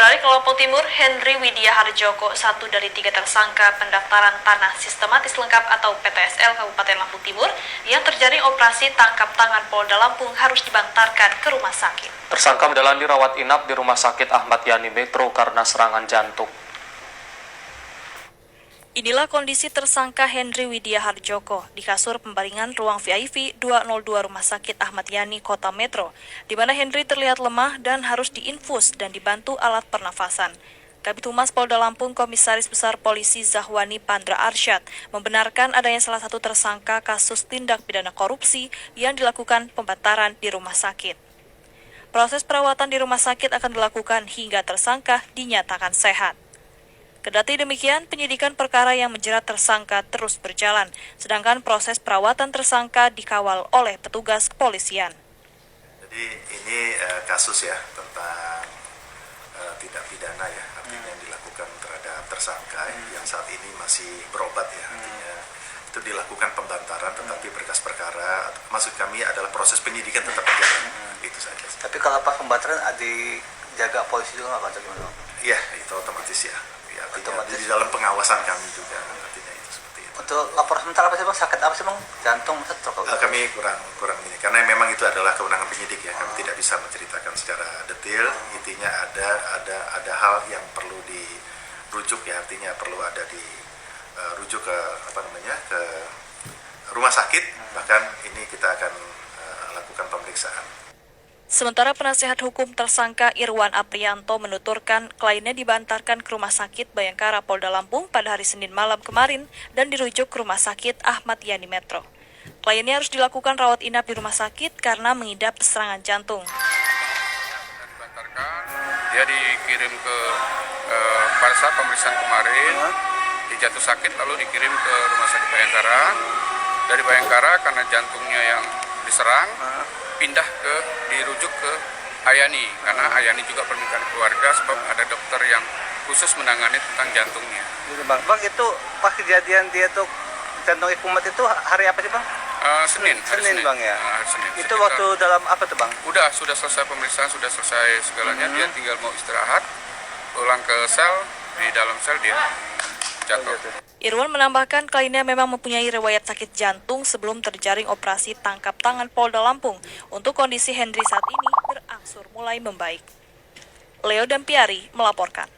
Beralih ke Lampung Timur, Henry Widya Harjoko, satu dari 3 tersangka pendaftaran tanah sistematis lengkap atau PTSL Kabupaten Lampung Timur yang terjaring operasi tangkap tangan Polda Lampung harus dibantarkan ke rumah sakit. Tersangka menjalani rawat inap di Rumah Sakit Ahmad Yani Metro karena serangan jantung. Inilah kondisi tersangka Henry Widya Harjoko di kasur pembaringan ruang VIP 202 Rumah Sakit Ahmad Yani, Kota Metro, di mana Henry terlihat lemah dan harus diinfus dan dibantu alat pernafasan. Kabid Humas Polda Lampung Komisaris Besar Polisi Zahwani Pandra Arsyad membenarkan adanya salah satu tersangka kasus tindak pidana korupsi yang dilakukan pembantaran di rumah sakit. Proses perawatan di rumah sakit akan dilakukan hingga tersangka dinyatakan sehat. Kendati demikian, penyidikan perkara yang menjerat tersangka terus berjalan, sedangkan proses perawatan tersangka dikawal oleh petugas kepolisian. Jadi ini kasus ya tentang tindak pidana ya, artinya yang dilakukan terhadap tersangka yang saat ini masih berobat ya, artinya itu dilakukan pembantaran, tetapi berkas perkara, maksud kami adalah proses penyidikan tetap berjalan, itu saja. Tapi kalau pas pembantaran dijaga polisi juga nggak, Pak? Gimana? Iya, itu otomatis ya. Artinya di dalam pengawasan kami juga, artinya itu seperti itu. Untuk laporan sementara apa sih, Bang? Sakit apa sih, Bang? Jantung, stroke? Kami kurang ini, karena memang itu adalah kewenangan penyidik ya, kami tidak bisa menceritakan secara detail. Intinya ada hal yang perlu dirujuk ya, artinya perlu ada dirujuk ke ke rumah sakit, bahkan ini kita akan lakukan pemeriksaan. Sementara penasihat hukum tersangka Irwan Aprianto menuturkan kliennya dibantarkan ke Rumah Sakit Bayangkara Polda Lampung pada hari Senin malam kemarin dan dirujuk ke Rumah Sakit Ahmad Yani Metro. Kliennya harus dilakukan rawat inap di rumah sakit karena mengidap serangan jantung. Dia dikirim ke pada saat pemeriksaan kemarin, dijatuh sakit lalu dikirim ke Rumah Sakit Bayangkara. Dari Bayangkara karena jantungnya yang diserang, dirujuk ke Ayani, karena Ayani juga permintaan keluarga sebab ada dokter yang khusus menangani tentang jantungnya. Bang, itu pas kejadian dia tuh jantung ikumat itu hari apa sih, Bang? Senin, Bang ya. Senin. Itu waktu dalam apa tuh, Bang? Sudah selesai pemeriksaan, sudah selesai segalanya. Dia tinggal mau istirahat, pulang ke sel, di dalam sel dia jatuh. Irwan menambahkan kliennya memang mempunyai riwayat sakit jantung sebelum terjaring operasi tangkap tangan Polda Lampung. Untuk kondisi Henry saat ini berangsur mulai membaik. Leo Dampiari melaporkan.